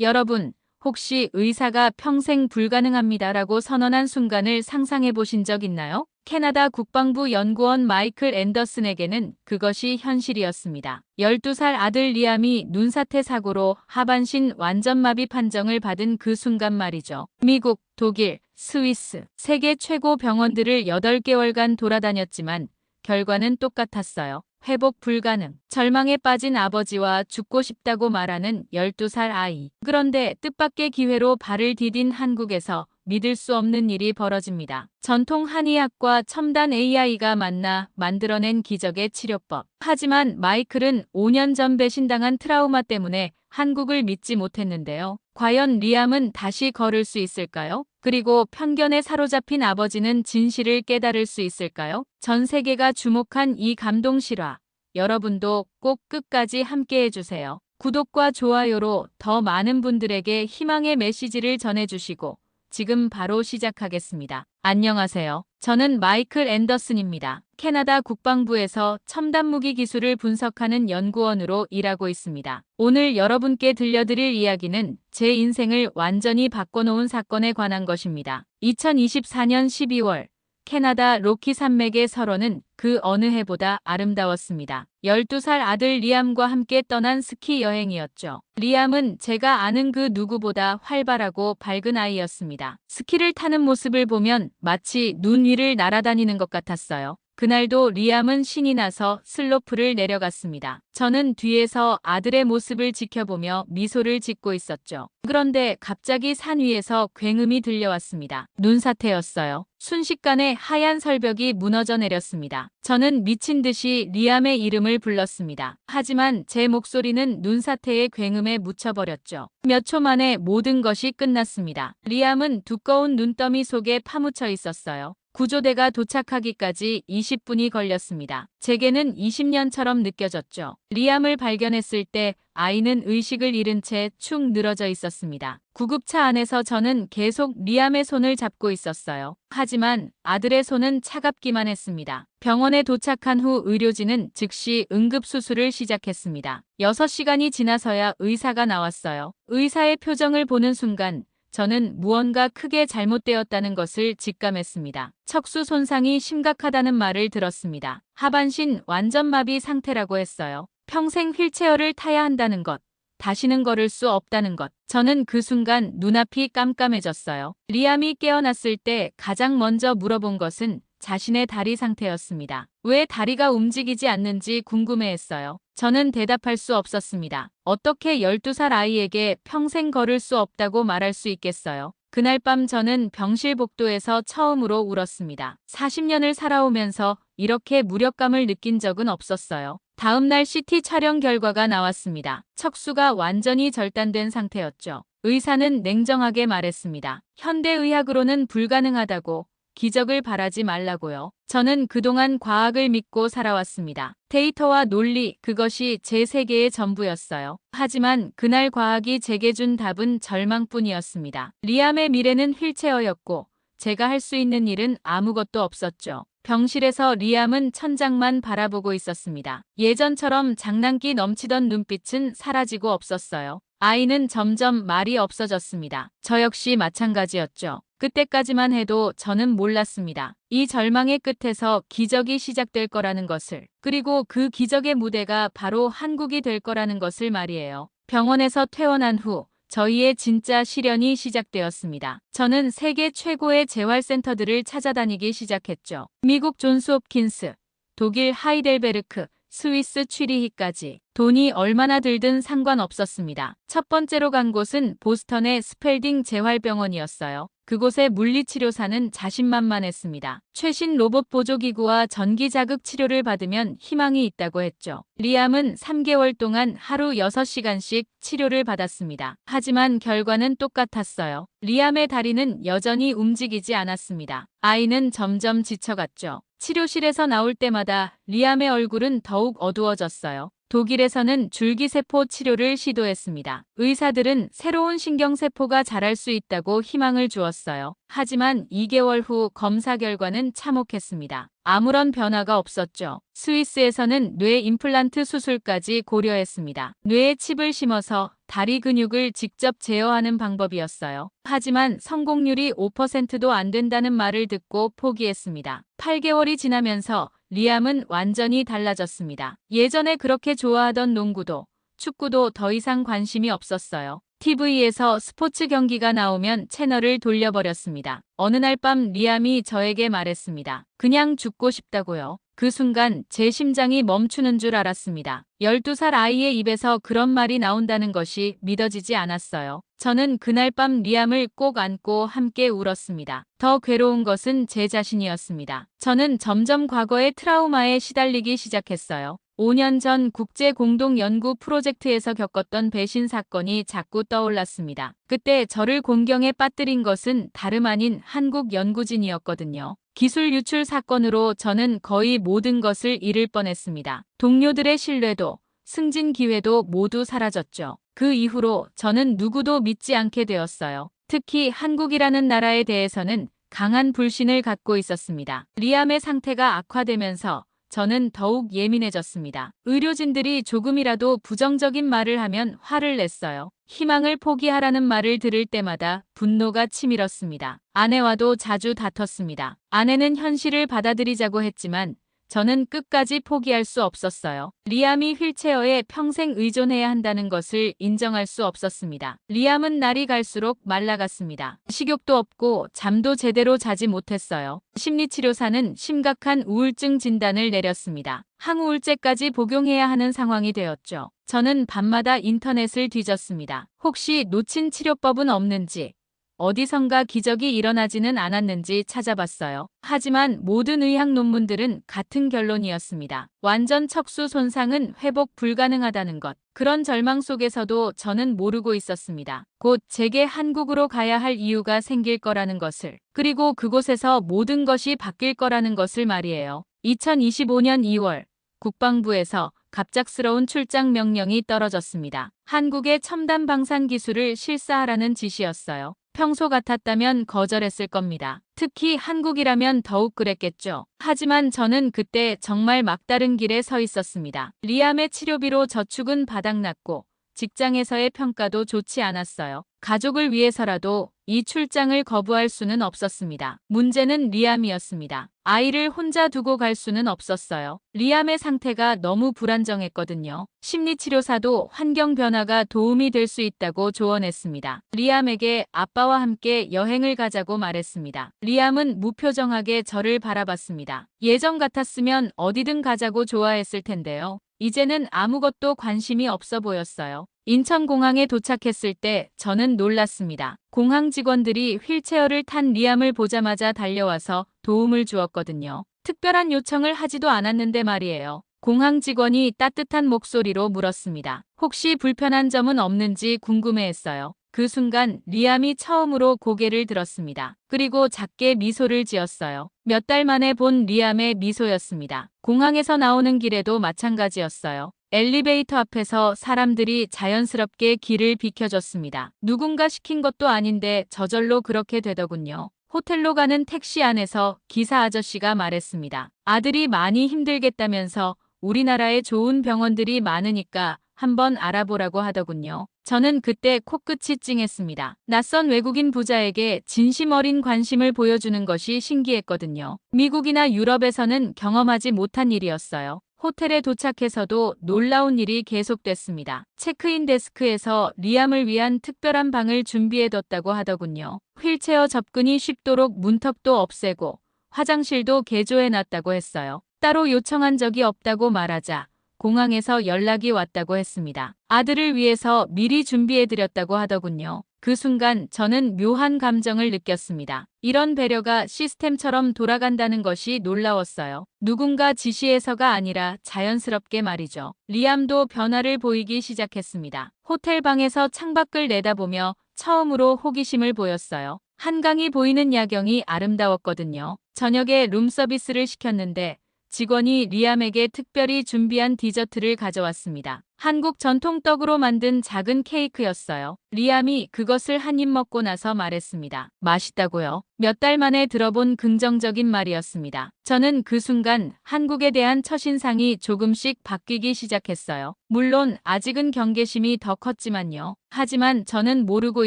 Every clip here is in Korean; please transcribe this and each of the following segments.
여러분, 혹시 의사가 평생 불가능합니다라고 선언한 순간을 상상해 보신 적 있나요? 캐나다 국방부 연구원 마이클 앤더슨에게는 그것이 현실이었습니다. 12살 아들 리암이 눈사태 사고로 하반신 완전마비 판정을 받은 그 순간 말이죠. 미국, 독일, 스위스, 세계 최고 병원들을 8개월간 돌아다녔지만 결과는 똑같았어요. 회복 불가능. 절망에 빠진 아버지와 죽고 싶다고 말하는 12살 아이. 그런데 뜻밖의 기회로 발을 디딘 한국에서 믿을 수 없는 일이 벌어집니다. 전통 한의학과 첨단 AI가 만나 만들어낸 기적의 치료법. 하지만 마이클은 5년 전 배신당한 트라우마 때문에 한국을 믿지 못했는데요. 과연 리암은 다시 걸을 수 있을까요? 그리고 편견에 사로잡힌 아버지는 진실을 깨달을 수 있을까요? 전 세계가 주목한 이 감동 실화. 여러분도 꼭 끝까지 함께 해주세요. 구독과 좋아요로 더 많은 분들에게 희망의 메시지를 전해주시고 지금 바로 시작하겠습니다. 안녕하세요. 저는 마이클 앤더슨입니다. 캐나다 국방부에서 첨단 무기 기술을 분석하는 연구원으로 일하고 있습니다. 오늘 여러분께 들려드릴 이야기는 제 인생을 완전히 바꿔놓은 사건에 관한 것입니다. 2024년 12월 캐나다 로키 산맥의 설원은 그 어느 해보다 아름다웠습니다. 12살 아들 리암과 함께 떠난 스키 여행이었죠. 리암은 제가 아는 그 누구보다 활발하고 밝은 아이였습니다. 스키를 타는 모습을 보면 마치 눈 위를 날아다니는 것 같았어요. 그날도 리암은 신이 나서 슬로프를 내려갔습니다. 저는 뒤에서 아들의 모습을 지켜보며 미소를 짓고 있었죠. 그런데 갑자기 산 위에서 굉음이 들려왔습니다. 눈사태였어요. 순식간에 하얀 설벽이 무너져 내렸습니다. 저는 미친 듯이 리암의 이름을 불렀습니다. 하지만 제 목소리는 눈사태의 굉음에 묻혀버렸죠. 몇 초 만에 모든 것이 끝났습니다. 리암은 두꺼운 눈더미 속에 파묻혀 있었어요. 구조대가 도착하기까지 20분이 걸렸습니다. 제게는 20년처럼 느껴졌죠. 리암을 발견했을 때 아이는 의식을 잃은 채 축 늘어져 있었습니다. 구급차 안에서 저는 계속 리암의 손을 잡고 있었어요. 하지만 아들의 손은 차갑기만 했습니다. 병원에 도착한 후 의료진은 즉시 응급수술을 시작했습니다. 6시간이 지나서야 의사가 나왔어요. 의사의 표정을 보는 순간 저는 무언가 크게 잘못되었다는 것을 직감했습니다. 척수 손상이 심각하다는 말을 들었습니다. 하반신 완전마비 상태라고 했어요. 평생 휠체어를 타야 한다는 것, 다시는 걸을 수 없다는 것. 저는 그 순간 눈앞이 깜깜해졌어요. 리암이 깨어났을 때 가장 먼저 물어본 것은 자신의 다리 상태였습니다. 왜 다리가 움직이지 않는지 궁금해했어요. 저는 대답할 수 없었습니다. 어떻게 12살 아이에게 평생 걸을 수 없다고 말할 수 있겠어요? 그날 밤 저는 병실 복도에서 처음으로 울었습니다. 40년을 살아오면서 이렇게 무력감을 느낀 적은 없었어요. 다음 날 CT 촬영 결과가 나왔습니다. 척수가 완전히 절단된 상태였죠. 의사는 냉정하게 말했습니다. 현대의학으로는 불가능하다고. 기적을 바라지 말라고요. 저는 그동안 과학을 믿고 살아왔습니다. 데이터와 논리, 그것이 제 세계의 전부였어요. 하지만 그날 과학이 제게 준 답은 절망뿐이었습니다. 리암의 미래는 휠체어였고 제가 할 수 있는 일은 아무것도 없었죠. 병실에서 리암은 천장만 바라보고 있었습니다. 예전처럼 장난기 넘치던 눈빛은 사라지고 없었어요. 아이는 점점 말이 없어졌습니다. 저 역시 마찬가지였죠. 그때까지만 해도 저는 몰랐습니다. 이 절망의 끝에서 기적이 시작될 거라는 것을, 그리고 그 기적의 무대가 바로 한국이 될 거라는 것을 말이에요. 병원에서 퇴원한 후 저희의 진짜 시련이 시작되었습니다. 저는 세계 최고의 재활센터들을 찾아다니기 시작했죠. 미국 존스 홉킨스, 독일 하이델베르크, 스위스 취리히까지. 돈이 얼마나 들든 상관없었습니다. 첫 번째로 간 곳은 보스턴의 스펠딩 재활병원이었어요. 그곳의 물리치료사는 자신만만했습니다. 최신 로봇 보조기구와 전기 자극 치료를 받으면 희망이 있다고 했죠. 리암은 3개월 동안 하루 6시간씩 치료를 받았습니다. 하지만 결과는 똑같았어요. 리암의 다리는 여전히 움직이지 않았습니다. 아이는 점점 지쳐갔죠. 치료실에서 나올 때마다 리암의 얼굴은 더욱 어두워졌어요. 독일에서는 줄기세포 치료를 시도했습니다. 의사들은 새로운 신경세포가 자랄 수 있다고 희망을 주었어요. 하지만 2개월 후 검사 결과는 참혹했습니다. 아무런 변화가 없었죠. 스위스에서는 뇌 임플란트 수술까지 고려했습니다. 뇌에 칩을 심어서 다리 근육을 직접 제어하는 방법이었어요. 하지만 성공률이 5%도 안 된다는 말을 듣고 포기했습니다. 8개월이 지나면서 리암은 완전히 달라졌습니다. 예전에 그렇게 좋아하던 농구도, 축구도 더 이상 관심이 없었어요. TV에서 스포츠 경기가 나오면 채널을 돌려버렸습니다. 어느 날 밤 리암이 저에게 말했습니다. 그냥 죽고 싶다고요. 그 순간 제 심장이 멈추는 줄 알았습니다. 12살 아이의 입에서 그런 말이 나온다는 것이 믿어지지 않았어요. 저는 그날 밤 리암을 꼭 안고 함께 울었습니다. 더 괴로운 것은 제 자신이었습니다. 저는 점점 과거의 트라우마에 시달리기 시작했어요. 5년 전 국제 공동 연구 프로젝트에서 겪었던 배신 사건이 자꾸 떠올랐습니다. 그때 저를 곤경에 빠뜨린 것은 다름 아닌 한국 연구진이었거든요. 기술 유출 사건으로 저는 거의 모든 것을 잃을 뻔했습니다. 동료들의 신뢰도, 승진 기회도 모두 사라졌죠. 그 이후로 저는 누구도 믿지 않게 되었어요. 특히 한국이라는 나라에 대해서는 강한 불신을 갖고 있었습니다. 리암의 상태가 악화되면서 저는 더욱 예민해졌습니다. 의료진들이 조금이라도 부정적인 말을 하면 화를 냈어요. 희망을 포기하라는 말을 들을 때마다 분노가 치밀었습니다. 아내와도 자주 다퉜습니다. 아내는 현실을 받아들이자고 했지만 저는 끝까지 포기할 수 없었어요. 리암이 휠체어에 평생 의존해야 한다는 것을 인정할 수 없었습니다. 리암은 날이 갈수록 말라갔습니다. 식욕도 없고 잠도 제대로 자지 못했어요. 심리치료사는 심각한 우울증 진단을 내렸습니다. 항우울제까지 복용해야 하는 상황이 되었죠. 저는 밤마다 인터넷을 뒤졌습니다. 혹시 놓친 치료법은 없는지, 어디선가 기적이 일어나지는 않았는지 찾아봤어요. 하지만 모든 의학 논문들은 같은 결론이었습니다. 완전 척수 손상은 회복 불가능하다는 것. 그런 절망 속에서도 저는 모르고 있었습니다. 곧 제게 한국으로 가야 할 이유가 생길 거라는 것을. 그리고 그곳에서 모든 것이 바뀔 거라는 것을 말이에요. 2025년 2월 국방부에서 갑작스러운 출장 명령이 떨어졌습니다. 한국의 첨단 방산 기술을 실사하라는 지시였어요. 평소 같았다면 거절했을 겁니다. 특히 한국이라면 더욱 그랬겠죠. 하지만 저는 그때 정말 막다른 길에 서 있었습니다. 리암의 치료비로 저축은 바닥났고 직장에서의 평가도 좋지 않았어요. 가족을 위해서라도 이 출장을 거부할 수는 없었습니다. 문제는 리암이었습니다. 아이를 혼자 두고 갈 수는 없었어요. 리암의 상태가 너무 불안정했거든요. 심리치료사도 환경 변화가 도움이 될 수 있다고 조언했습니다. 리암에게 아빠와 함께 여행을 가자고 말했습니다. 리암은 무표정하게 저를 바라봤습니다. 예전 같았으면 어디든 가자고 좋아했을 텐데요. 이제는 아무것도 관심이 없어 보였어요. 인천공항에 도착했을 때 저는 놀랐습니다. 공항 직원들이 휠체어를 탄 리암을 보자마자 달려와서 도움을 주었거든요. 특별한 요청을 하지도 않았는데 말이에요. 공항 직원이 따뜻한 목소리로 물었습니다. 혹시 불편한 점은 없는지 궁금해했어요. 그 순간 리암이 처음으로 고개를 들었습니다. 그리고 작게 미소를 지었어요. 몇 달 만에 본 리암의 미소였습니다. 공항에서 나오는 길에도 마찬가지였어요. 엘리베이터 앞에서 사람들이 자연스럽게 길을 비켜줬습니다. 누군가 시킨 것도 아닌데 저절로 그렇게 되더군요. 호텔로 가는 택시 안에서 기사 아저씨가 말했습니다. 아들이 많이 힘들겠다면서 우리나라에 좋은 병원들이 많으니까 한번 알아보라고 하더군요. 저는 그때 코끝이 찡했습니다. 낯선 외국인 부자에게 진심 어린 관심을 보여주는 것이 신기했거든요. 미국이나 유럽에서는 경험하지 못한 일이었어요. 호텔에 도착해서도 놀라운 일이 계속됐습니다. 체크인 데스크에서 리암을 위한 특별한 방을 준비해뒀다고 하더군요. 휠체어 접근이 쉽도록 문턱도 없애고 화장실도 개조해놨다고 했어요. 따로 요청한 적이 없다고 말하자 공항에서 연락이 왔다고 했습니다. 아들을 위해서 미리 준비해드렸다고 하더군요. 그 순간 저는 묘한 감정을 느꼈습니다. 이런 배려가 시스템처럼 돌아간다는 것이 놀라웠어요. 누군가 지시해서가 아니라 자연스럽게 말이죠. 리암도 변화를 보이기 시작했습니다. 호텔 방에서 창밖을 내다보며 처음으로 호기심을 보였어요. 한강이 보이는 야경이 아름다웠거든요. 저녁에 룸서비스를 시켰는데 직원이 리암에게 특별히 준비한 디저트를 가져왔습니다. 한국 전통 떡으로 만든 작은 케이크였어요. 리암이 그것을 한 입 먹고 나서 말했습니다. 맛있다고요? 몇 달 만에 들어본 긍정적인 말이었습니다. 저는 그 순간 한국에 대한 첫인상이 조금씩 바뀌기 시작했어요. 물론 아직은 경계심이 더 컸지만요. 하지만 저는 모르고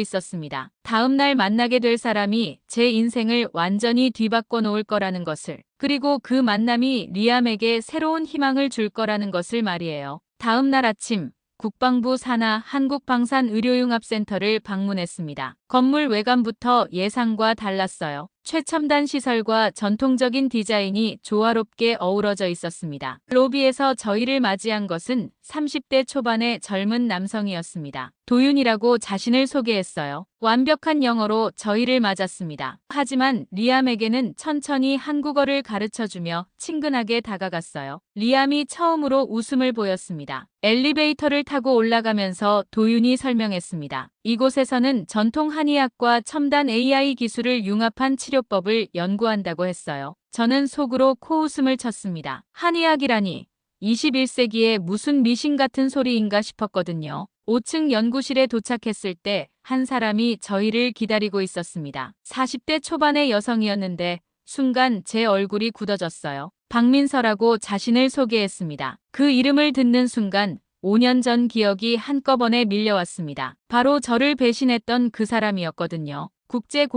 있었습니다. 다음 날 만나게 될 사람이 제 인생을 완전히 뒤바꿔 놓을 거라는 것을. 그리고 그 만남이 리암에게 새로운 희망을 줄 거라는 것을 말이에요. 다음 날 아침 국방부 산하 한국방산의료융합센터를 방문했습니다. 건물 외관부터 예상과 달랐어요. 최첨단 시설과 전통적인 디자인이 조화롭게 어우러져 있었습니다. 로비에서 저희를 맞이한 것은 30대 초반의 젊은 남성이었습니다. 도윤이라고 자신을 소개했어요. 완벽한 영어로 저희를 맞았습니다. 하지만 리암에게는 천천히 한국어를 가르쳐주며 친근하게 다가갔어요. 리암이 처음으로 웃음을 보였습니다. 엘리베이터를 타고 올라가면서 도윤이 설명했습니다. 이곳에서는 전통 한의학과 첨단 AI 기술을 융합한 치료법을 연구한다고 했어요. 저는 속으로 코웃음을 쳤습니다. 한의학이라니 21세기에 무슨 미신 같은 소리인가 싶었거든요. 5층 연구실에 도착했을 때 한 사람이 저희를 기다리고 있었습니다. 40대 초반의 여성이었는데 순간 제 얼굴이 굳어졌어요. 박민서라고 자신을 소개했습니다. 그 이름을 듣는 순간 5년 전 기억이 한꺼번에 밀려왔습니다. 바로 저를 배신했던 그 사람이었거든요.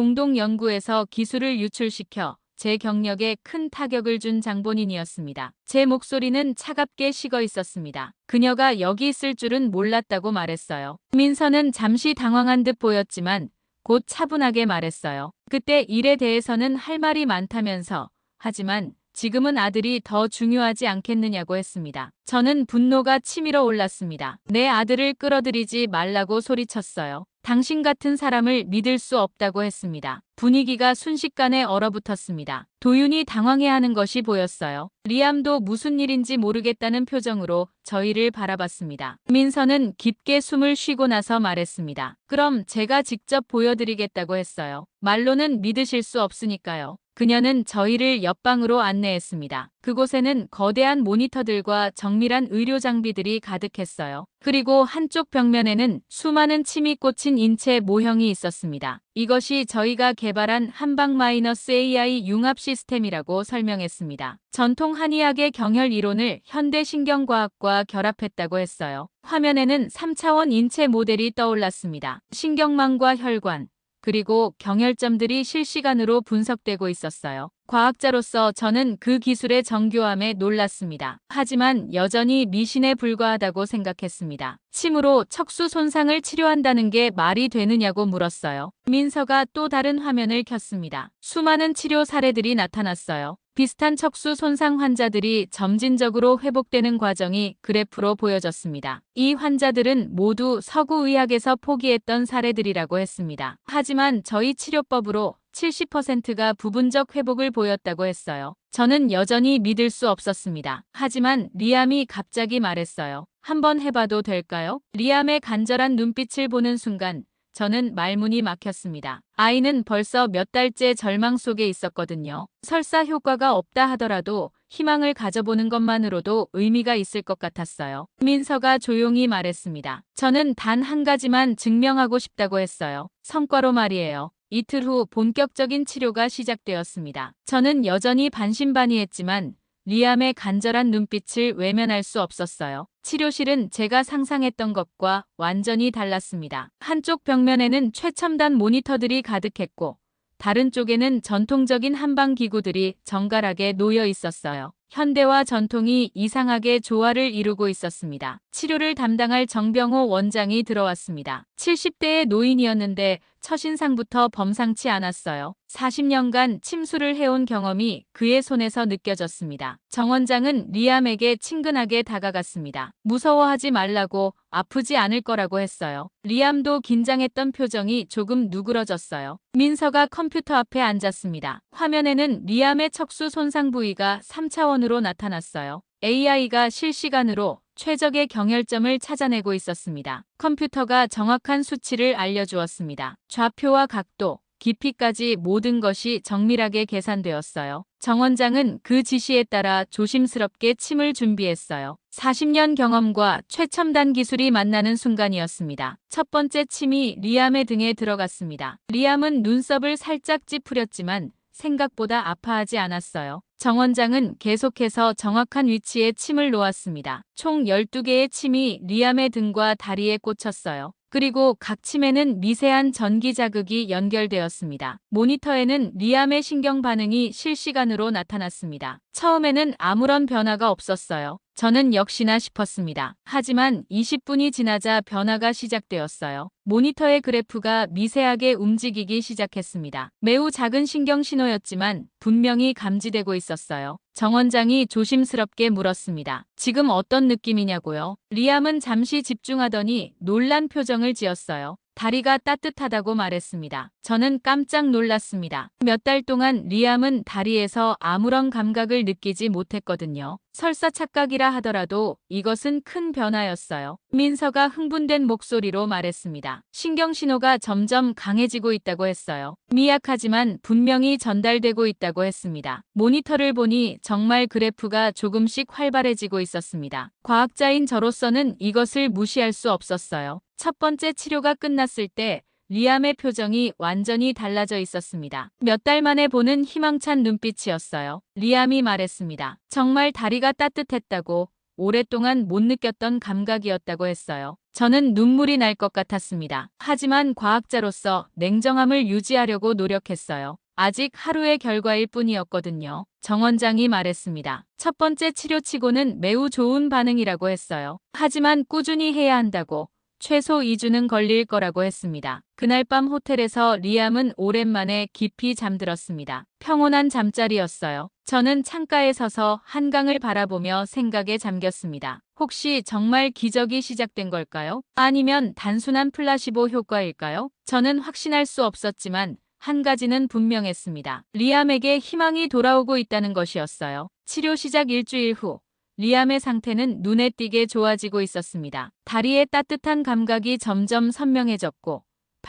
국제공동연구에서 기술을 유출시켜 제 경력에 큰 타격을 준 장본인이었습니다. 제 목소리는 차갑게 식어 있었습니다. 그녀가 여기 있을 줄은 몰랐다고 말했어요. 민서는 잠시 당황한 듯 보였지만 곧 차분하게 말했어요. 그때 일에 대해서는 할 말이 많다면서 하지만 지금은 아들이 더 중요하지 않겠느냐고 했습니다. 저는 분노가 치밀어 올랐습니다. 내 아들을 끌어들이지 말라고 소리쳤어요. 당신 같은 사람을 믿을 수 없다고 했습니다. 분위기가 순식간에 얼어붙었습니다. 도윤이 당황해하는 것이 보였어요. 리암도 무슨 일인지 모르겠다는 표정으로 저희를 바라봤습니다. 민서는 깊게 숨을 쉬고 나서 말했습니다. 그럼 제가 직접 보여드리겠다고 했어요. 말로는 믿으실 수 없으니까요. 그녀는 저희를 옆방으로 안내했습니다. 그곳에는 거대한 모니터들과 정밀한 의료 장비들이 가득했어요. 그리고 한쪽 벽면에는 수많은 침이 꽂힌 인체 모형이 있었습니다. 이것이 저희가 개발한 한방-AI 융합 시스템이라고 설명했습니다. 전통 한의학의 경혈 이론을 현대 신경과학과 결합했다고 했어요. 화면에는 3차원 인체 모델이 떠올랐습니다. 신경망과 혈관, 그리고 경혈점들이 실시간으로 분석되고 있었어요. 과학자로서 저는 그 기술의 정교함에 놀랐습니다. 하지만 여전히 미신에 불과하다고 생각했습니다. 침으로 척수 손상을 치료한다는 게 말이 되느냐고 물었어요. 민서가 또 다른 화면을 켰습니다. 수많은 치료 사례들이 나타났어요. 비슷한 척수 손상 환자들이 점진적으로 회복되는 과정이 그래프로 보여졌습니다. 이 환자들은 모두 서구 의학에서 포기했던 사례들이라고 했습니다. 하지만 저희 치료법으로 70%가 부분적 회복을 보였다고 했어요. 저는 여전히 믿을 수 없었습니다. 하지만 리암이 갑자기 말했어요. 한번 해봐도 될까요? 리암의 간절한 눈빛을 보는 순간 저는 말문이 막혔습니다. 아이는 벌써 몇 달째 절망 속에 있었거든요. 설사 효과가 없다 하더라도 희망을 가져보는 것만으로도 의미가 있을 것 같았어요. 민서가 조용히 말했습니다. 저는 단 한 가지만 증명하고 싶다고 했어요. 성과로 말이에요. 이틀 후 본격적인 치료가 시작되었습니다. 저는 여전히 반신반의했지만 리암의 간절한 눈빛을 외면할 수 없었어요. 치료실은 제가 상상했던 것과 완전히 달랐습니다. 한쪽 벽면에는 최첨단 모니터들이 가득했고 다른 쪽에는 전통적인 한방기구들이 정갈하게 놓여 있었어요. 현대와 전통이 이상하게 조화를 이루고 있었습니다. 치료를 담당할 정병호 원장이 들어왔습니다. 70대의 노인이었는데 첫인상부터 범상치 않았어요. 40년간 침수를 해온 경험이 그의 손에서 느껴졌습니다. 정 원장은 리암에게 친근하게 다가갔습니다. 무서워하지 말라고, 아프지 않을 거라고 했어요. 리암도 긴장했던 표정이 조금 누그러졌어요. 민서가 컴퓨터 앞에 앉았습니다. 화면에는 리암의 척수 손상 부위가 3차원으로 나타났어요. AI가 실시간으로 최적의 경혈점을 찾아내고 있었습니다. 컴퓨터가 정확한 수치를 알려주었습니다. 좌표와 각도, 깊이까지 모든 것이 정밀하게 계산되었어요. 정 원장은 그 지시에 따라 조심스럽게 침을 준비했어요. 40년 경험과 최첨단 기술이 만나는 순간이었습니다. 첫 번째 침이 리암의 등에 들어갔습니다. 리암은 눈썹을 살짝 찌푸렸지만 생각보다 아파하지 않았어요. 정 원장은 계속해서 정확한 위치에 침을 놓았습니다. 총 12개의 침이 리암의 등과 다리에 꽂혔어요. 그리고 각 침에는 미세한 전기 자극이 연결되었습니다. 모니터에는 리암의 신경 반응이 실시간으로 나타났습니다. 처음에는 아무런 변화가 없었어요. 저는 역시나 싶었습니다. 하지만 20분이 지나자 변화가 시작되었어요. 모니터의 그래프가 미세하게 움직이기 시작했습니다. 매우 작은 신경 신호였지만 분명히 감지되고 있었어요. 정 원장이 조심스럽게 물었습니다. 지금 어떤 느낌이냐고요? 리암은 잠시 집중하더니 놀란 표정을 지었어요. 다리가 따뜻하다고 말했습니다. 저는 깜짝 놀랐습니다. 몇 달 동안 리암은 다리에서 아무런 감각을 느끼지 못했거든요. 설사 착각이라 하더라도 이것은 큰 변화였어요. 민서가 흥분된 목소리로 말했습니다. 신경신호가 점점 강해지고 있다고 했어요. 미약하지만 분명히 전달되고 있다고 했습니다. 모니터를 보니 정말 그래프가 조금씩 활발해지고 있었습니다. 과학자인 저로서는 이것을 무시할 수 없었어요. 첫 번째 치료가 끝났을 때 리암의 표정이 완전히 달라져 있었습니다. 몇 달 만에 보는 희망찬 눈빛이었어요. 리암이 말했습니다. 정말 다리가 따뜻했다고, 오랫동안 못 느꼈던 감각이었다고 했어요. 저는 눈물이 날 것 같았습니다. 하지만 과학자로서 냉정함을 유지하려고 노력했어요. 아직 하루의 결과일 뿐이었거든요. 정 원장이 말했습니다. 첫 번째 치료치고는 매우 좋은 반응이라고 했어요. 하지만 꾸준히 해야 한다고, 최소 2주는 걸릴 거라고 했습니다. 그날 밤 호텔에서 리암은 오랜만에 깊이 잠들었습니다. 평온한 잠자리였어요. 저는 창가에 서서 한강을 바라보며 생각에 잠겼습니다. 혹시 정말 기적이 시작된 걸까요? 아니면 단순한 플라시보 효과일까요? 저는 확신할 수 없었지만 한 가지는 분명했습니다. 리암에게 희망이 돌아오고 있다는 것이었어요. 치료 시작 일주일 후 리암의 상태는 눈에 띄게 좋아지고 있었습니다. 다리의 따뜻한 감각이 점점 선명해졌고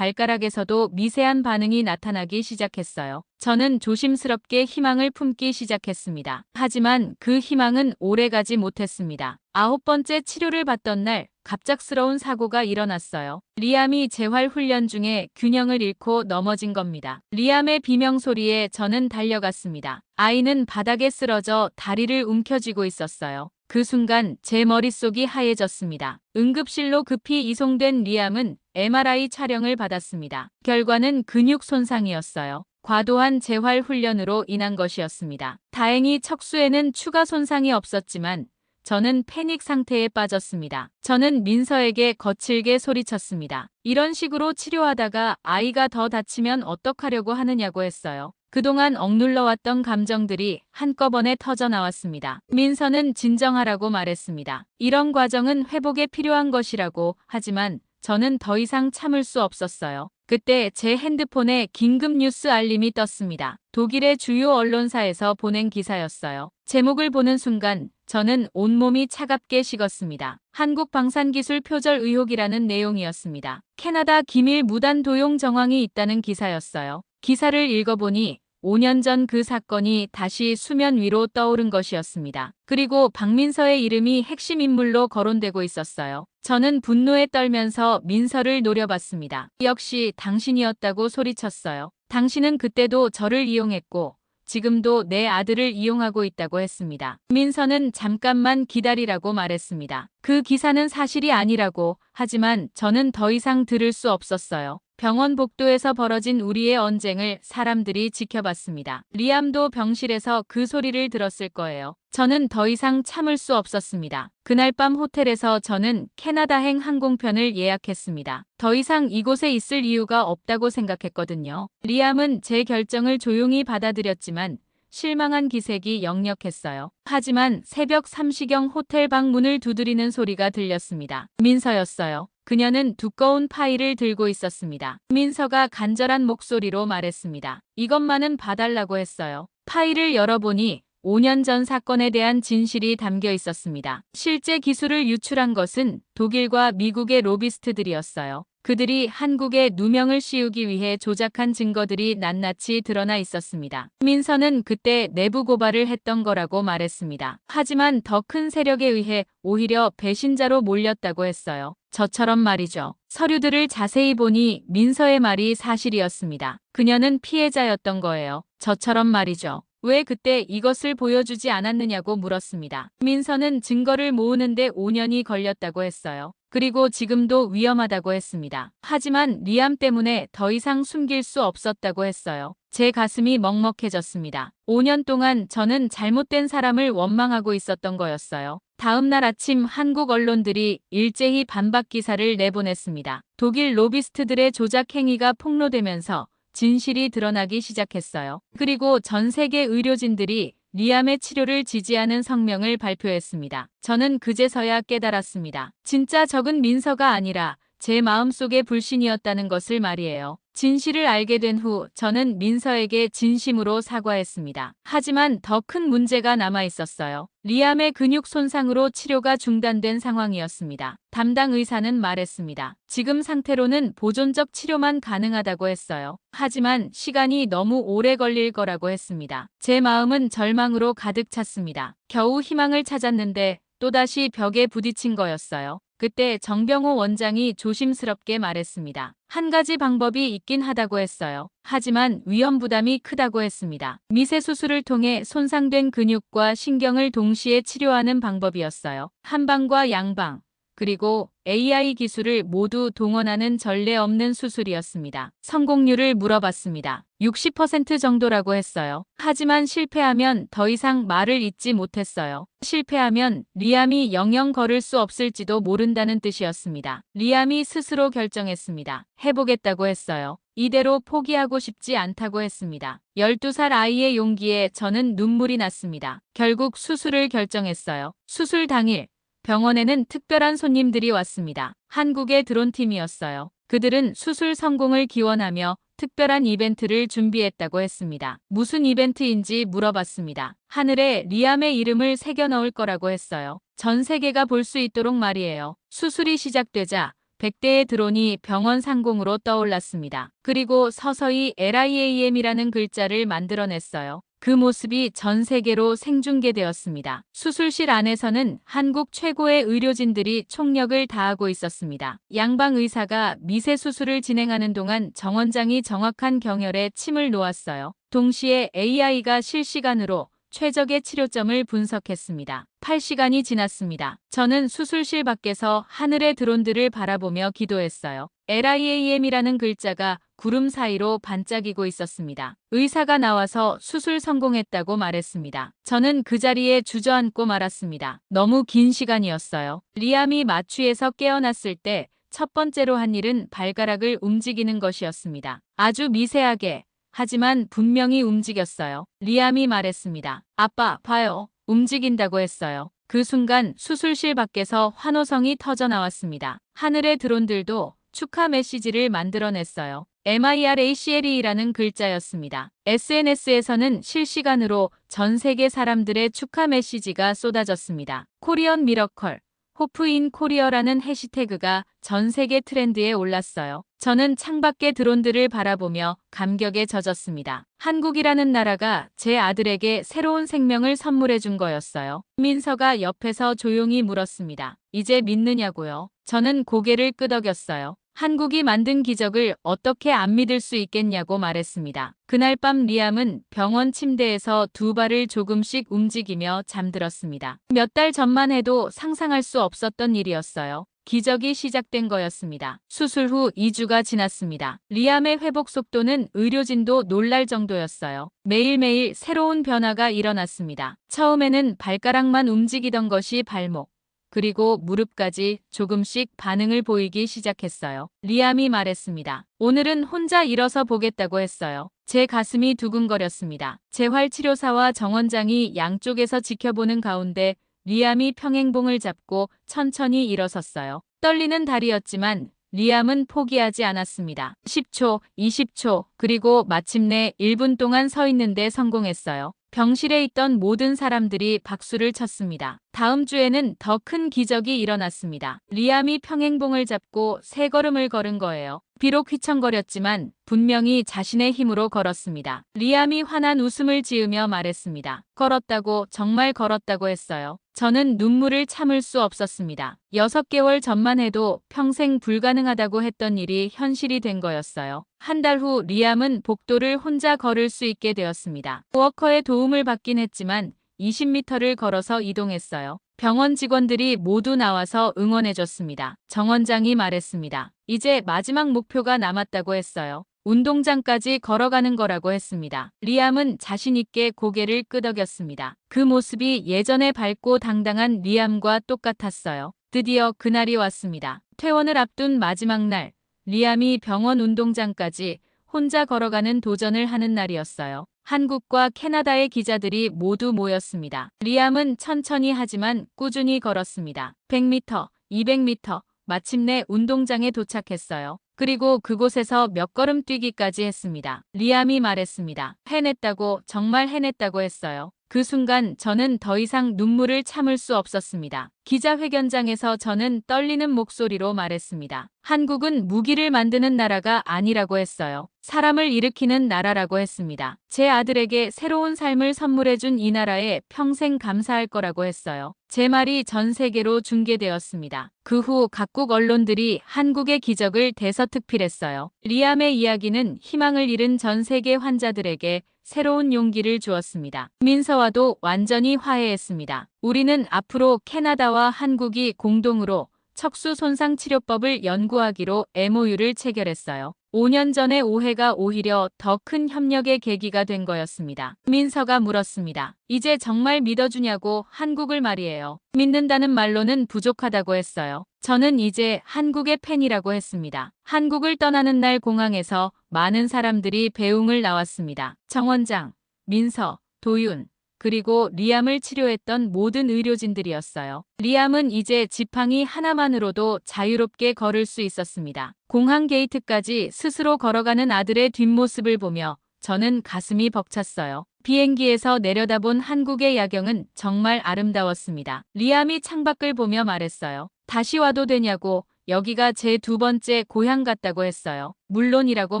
발가락에서도 미세한 반응이 나타나기 시작했어요. 저는 조심스럽게 희망을 품기 시작했습니다. 하지만 그 희망은 오래가지 못했습니다. 9번째 치료를 받던 날 갑작스러운 사고가 일어났어요. 리암이 재활 훈련 중에 균형을 잃고 넘어진 겁니다. 리암의 비명소리에 저는 달려갔습니다. 아이는 바닥에 쓰러져 다리를 움켜쥐고 있었어요. 그 순간 제 머릿속이 하얘졌습니다. 응급실로 급히 이송된 리암은 MRI 촬영을 받았습니다. 결과는 근육 손상이었어요. 과도한 재활 훈련으로 인한 것이었습니다. 다행히 척수에는 추가 손상이 없었지만 저는 패닉 상태에 빠졌습니다. 저는 민서에게 거칠게 소리쳤습니다. 이런 식으로 치료하다가 아이가 더 다치면 어떡하려고 하느냐고 했어요. 그동안 억눌러왔던 감정들이 한꺼번에 터져나왔습니다. 민서는 진정하라고 말했습니다. 이런 과정은 회복에 필요한 것이라고, 하지만 저는 더 이상 참을 수 없었어요. 그때 제 핸드폰에 긴급 뉴스 알림이 떴습니다. 독일의 주요 언론사에서 보낸 기사였어요. 제목을 보는 순간 저는 온몸이 차갑게 식었습니다. 한국 방산기술 표절 의혹이라는 내용이었습니다. 캐나다 기밀 무단 도용 정황이 있다는 기사였어요. 기사를 읽어보니 5년 전 그 사건이 다시 수면 위로 떠오른 것이었습니다. 그리고 박민서의 이름이 핵심 인물로 거론되고 있었어요. 저는 분노에 떨면서 민서를 노려봤습니다. 역시 당신이었다고 소리쳤어요. 당신은 그때도 저를 이용했고 지금도 내 아들을 이용하고 있다고 했습니다. 민서는 잠깐만 기다리라고 말했습니다. 그 기사는 사실이 아니라고, 하지만 저는 더 이상 들을 수 없었어요. 병원 복도에서 벌어진 우리의 언쟁을 사람들이 지켜봤습니다. 리암도 병실에서 그 소리를 들었을 거예요. 저는 더 이상 참을 수 없었습니다. 그날 밤 호텔에서 저는 캐나다행 항공편을 예약했습니다. 더 이상 이곳에 있을 이유가 없다고 생각했거든요. 리암은 제 결정을 조용히 받아들였지만 실망한 기색이 역력했어요. 하지만 새벽 3시경 호텔 방 문을 두드리는 소리가 들렸습니다. 민서였어요. 그녀는 두꺼운 파일을 들고 있었습니다. 민서가 간절한 목소리로 말했습니다. 이것만은 봐달라고 했어요. 파일을 열어보니 5년 전 사건에 대한 진실이 담겨 있었습니다. 실제 기술을 유출한 것은 독일과 미국의 로비스트들이었어요. 그들이 한국에 누명을 씌우기 위해 조작한 증거들이 낱낱이 드러나 있었습니다. 민서는 그때 내부 고발을 했던 거라고 말했습니다. 하지만 더 큰 세력에 의해 오히려 배신자로 몰렸다고 했어요. 저처럼 말이죠. 서류들을 자세히 보니 민서의 말이 사실이었습니다. 그녀는 피해자였던 거예요. 저처럼 말이죠. 왜 그때 이것을 보여주지 않았느냐고 물었습니다. 민서는 증거를 모으는데 5년이 걸렸다고 했어요. 그리고 지금도 위험하다고 했습니다. 하지만 리암 때문에 더 이상 숨길 수 없었다고 했어요. 제 가슴이 먹먹해졌습니다. 5년 동안 저는 잘못된 사람을 원망하고 있었던 거였어요. 다음 날 아침 한국 언론들이 일제히 반박 기사를 내보냈습니다. 독일 로비스트들의 조작 행위가 폭로되면서 진실이 드러나기 시작했어요. 그리고 전 세계 의료진들이 리암의 치료를 지지하는 성명을 발표했습니다. 저는 그제서야 깨달았습니다. 진짜 적은 민서가 아니라 제 마음속의 불신이었다는 것을 말이에요. 진실을 알게 된 후 저는 민서에게 진심으로 사과했습니다. 하지만 더 큰 문제가 남아 있었어요. 리암의 근육 손상으로 치료가 중단된 상황이었습니다. 담당 의사는 말했습니다. 지금 상태로는 보존적 치료만 가능하다고 했어요. 하지만 시간이 너무 오래 걸릴 거라고 했습니다. 제 마음은 절망으로 가득 찼습니다. 겨우 희망을 찾았는데 또다시 벽에 부딪힌 거였어요. 그때 정병호 원장이 조심스럽게 말했습니다. 한 가지 방법이 있긴 하다고 했어요. 하지만 위험 부담이 크다고 했습니다. 미세 수술을 통해 손상된 근육과 신경을 동시에 치료하는 방법이었어요. 한방과 양방, 그리고 AI 기술을 모두 동원하는 전례 없는 수술이었습니다. 성공률을 물어봤습니다. 60% 정도라고 했어요. 하지만 실패하면 더 이상 말을 잇지 못했어요. 실패하면 리암이 영영 걸을 수 없을지도 모른다는 뜻이었습니다. 리암이 스스로 결정했습니다. 해보겠다고 했어요. 이대로 포기하고 싶지 않다고 했습니다. 12살 아이의 용기에 저는 눈물이 났습니다. 결국 수술을 결정했어요. 수술 당일 병원에는 특별한 손님들이 왔습니다. 한국의 드론팀이었어요. 그들은 수술 성공을 기원하며 특별한 이벤트를 준비했다고 했습니다. 무슨 이벤트인지 물어봤습니다. 하늘에 리암의 이름을 새겨 넣을 거라고 했어요. 전 세계가 볼 수 있도록 말이에요. 수술이 시작되자 100대의 드론이 병원 상공으로 떠올랐습니다. 그리고 서서히 LIAM이라는 글자를 만들어냈어요. 그 모습이 전 세계로 생중계되었습니다. 수술실 안에서는 한국 최고의 의료진들이 총력을 다하고 있었습니다. 양방 의사가 미세 수술을 진행하는 동안 정 원장이 정확한 경혈에 침을 놓았어요. 동시에 AI가 실시간으로 최적의 치료점을 분석했습니다. 8시간이 지났습니다. 저는 수술실 밖에서 하늘의 드론들을 바라보며 기도했어요. LIAM이라는 글자가 구름 사이로 반짝이고 있었습니다. 의사가 나와서 수술 성공했다고 말했습니다. 저는 그 자리에 주저앉고 말았습니다. 너무 긴 시간이었어요. 리암이 마취에서 깨어났을 때 첫 번째로 한 일은 발가락을 움직이는 것이었습니다. 아주 미세하게, 하지만 분명히 움직였어요. 리암이 말했습니다. 아빠, 봐요. 움직인다고 했어요. 그 순간 수술실 밖에서 환호성이 터져 나왔습니다. 하늘의 드론들도 축하 메시지를 만들어냈어요. MIRACLE라는 글자였습니다. SNS에서는 실시간으로 전 세계 사람들의 축하 메시지가 쏟아졌습니다. 코리언 미러컬, 호프 인 코리어라는 해시태그가 전 세계 트렌드에 올랐어요. 저는 창밖의 드론들을 바라보며 감격에 젖었습니다. 한국이라는 나라가 제 아들에게 새로운 생명을 선물해 준 거였어요. 민서가 옆에서 조용히 물었습니다. 이제 믿느냐고요? 저는 고개를 끄덕였어요. 한국이 만든 기적을 어떻게 안 믿을 수 있겠냐고 말했습니다. 그날 밤 리암은 병원 침대에서 두 발을 조금씩 움직이며 잠들었습니다. 몇 달 전만 해도 상상할 수 없었던 일이었어요. 기적이 시작된 거였습니다. 수술 후 2주가 지났습니다. 리암의 회복 속도는 의료진도 놀랄 정도였어요. 매일매일 새로운 변화가 일어났습니다. 처음에는 발가락만 움직이던 것이 발목, 그리고 무릎까지 조금씩 반응을 보이기 시작했어요. 리암이 말했습니다. 오늘은 혼자 일어서 보겠다고 했어요. 제 가슴이 두근거렸습니다. 재활치료사와 정원장이 양쪽에서 지켜보는 가운데 리암이 평행봉을 잡고 천천히 일어섰어요. 떨리는 다리였지만 리암은 포기하지 않았습니다. 10초, 20초, 그리고 마침내 1분 동안 서 있는데 성공했어요. 병실에 있던 모든 사람들이 박수를 쳤습니다. 다음 주에는 더 큰 기적이 일어났습니다. 리암이 평행봉을 잡고 세 걸음을 걸은 거예요. 비록 휘청거렸지만 분명히 자신의 힘으로 걸었습니다. 리암이 환한 웃음을 지으며 말했습니다. 걸었다고, 정말 걸었다고 했어요. 저는 눈물을 참을 수 없었습니다. 6개월 전만 해도 평생 불가능하다고 했던 일이 현실이 된 거였어요. 한 달 후 리암은 복도를 혼자 걸을 수 있게 되었습니다. 워커의 도움을 받긴 했지만 20m를 걸어서 이동했어요. 병원 직원들이 모두 나와서 응원해줬습니다. 정원장이 말했습니다. 이제 마지막 목표가 남았다고 했어요. 운동장까지 걸어가는 거라고 했습니다. 리암은 자신 있게 고개를 끄덕였습니다. 그 모습이 예전에 밝고 당당한 리암과 똑같았어요. 드디어 그날이 왔습니다. 퇴원을 앞둔 마지막 날, 리암이 병원 운동장까지 혼자 걸어가는 도전을 하는 날이었어요. 한국과 캐나다의 기자들이 모두 모였습니다. 리암은 천천히 하지만 꾸준히 걸었습니다. 100m, 200m, 마침내 운동장에 도착했어요. 그리고 그곳에서 몇 걸음 뛰기까지 했습니다. 리암이 말했습니다. 해냈다고, 정말 해냈다고 했어요. 그 순간 저는 더 이상 눈물을 참을 수 없었습니다. 기자회견장에서 저는 떨리는 목소리로 말했습니다. 한국은 무기를 만드는 나라가 아니라고 했어요. 사람을 일으키는 나라라고 했습니다. 제 아들에게 새로운 삶을 선물해준 이 나라에 평생 감사할 거라고 했어요. 제 말이 전 세계로 중계되었습니다. 그 후 각국 언론들이 한국의 기적을 대서특필했어요. 리암의 이야기는 희망을 잃은 전 세계 환자들에게 새로운 용기를 주었습니다. 민서와도 완전히 화해했습니다. 우리는 앞으로 캐나다와 한국이 공동으로 척수 손상 치료법을 연구하기로 MOU를 체결했어요. 5년 전의 오해가 오히려 더 큰 협력의 계기가 된 거였습니다. 민서가 물었습니다. 이제 정말 믿어주냐고. 한국을 말이에요. 믿는다는 말로는 부족하다고 했어요. 저는 이제 한국의 팬이라고 했습니다. 한국을 떠나는 날 공항에서 많은 사람들이 배웅을 나왔습니다. 정원장, 민서, 도윤, 그리고 리암을 치료했던 모든 의료진들이었어요. 리암은 이제 지팡이 하나만으로도 자유롭게 걸을 수 있었습니다. 공항 게이트까지 스스로 걸어가는 아들의 뒷모습을 보며 저는 가슴이 벅찼어요. 비행기에서 내려다본 한국의 야경은 정말 아름다웠습니다. 리암이 창밖을 보며 말했어요. 다시 와도 되냐고. 여기가 제 2번째 고향 같다고 했어요. 물론이라고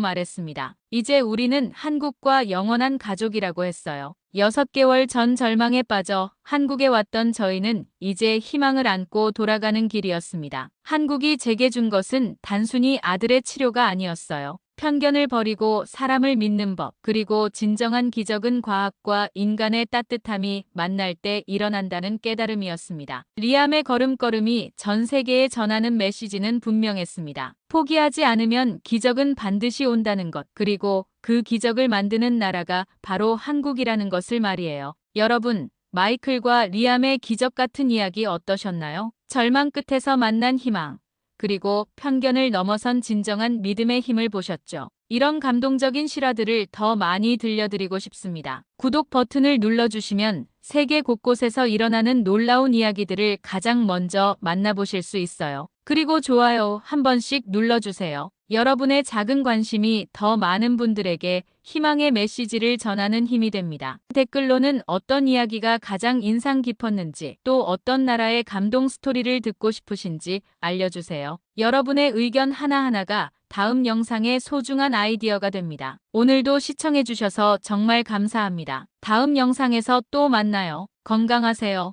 말했습니다. 이제 우리는 한국과 영원한 가족이라고 했어요. 6개월 전 절망에 빠져 한국에 왔던 저희는 이제 희망을 안고 돌아가는 길이었습니다. 한국이 제게 준 것은 단순히 아들의 치료가 아니었어요. 편견을 버리고 사람을 믿는 법, 그리고 진정한 기적은 과학과 인간의 따뜻함이 만날 때 일어난다는 깨달음이었습니다. 리암의 걸음걸음이 전 세계에 전하는 메시지는 분명했습니다. 포기하지 않으면 기적은 반드시 온다는 것, 그리고 그 기적을 만드는 나라가 바로 한국이라는 것을 말이에요. 여러분, 마이클과 리암의 기적 같은 이야기 어떠셨나요? 절망 끝에서 만난 희망, 그리고 편견을 넘어선 진정한 믿음의 힘을 보셨죠? 이런 감동적인 실화들을 더 많이 들려드리고 싶습니다. 구독 버튼을 눌러주시면 세계 곳곳에서 일어나는 놀라운 이야기들을 가장 먼저 만나보실 수 있어요. 그리고 좋아요 한 번씩 눌러주세요. 여러분의 작은 관심이 더 많은 분들에게 희망의 메시지를 전하는 힘이 됩니다. 댓글로는 어떤 이야기가 가장 인상 깊었는지, 또 어떤 나라의 감동 스토리를 듣고 싶으신지 알려주세요. 여러분의 의견 하나하나가 다음 영상의 소중한 아이디어가 됩니다. 오늘도 시청해주셔서 정말 감사합니다. 다음 영상에서 또 만나요. 건강하세요.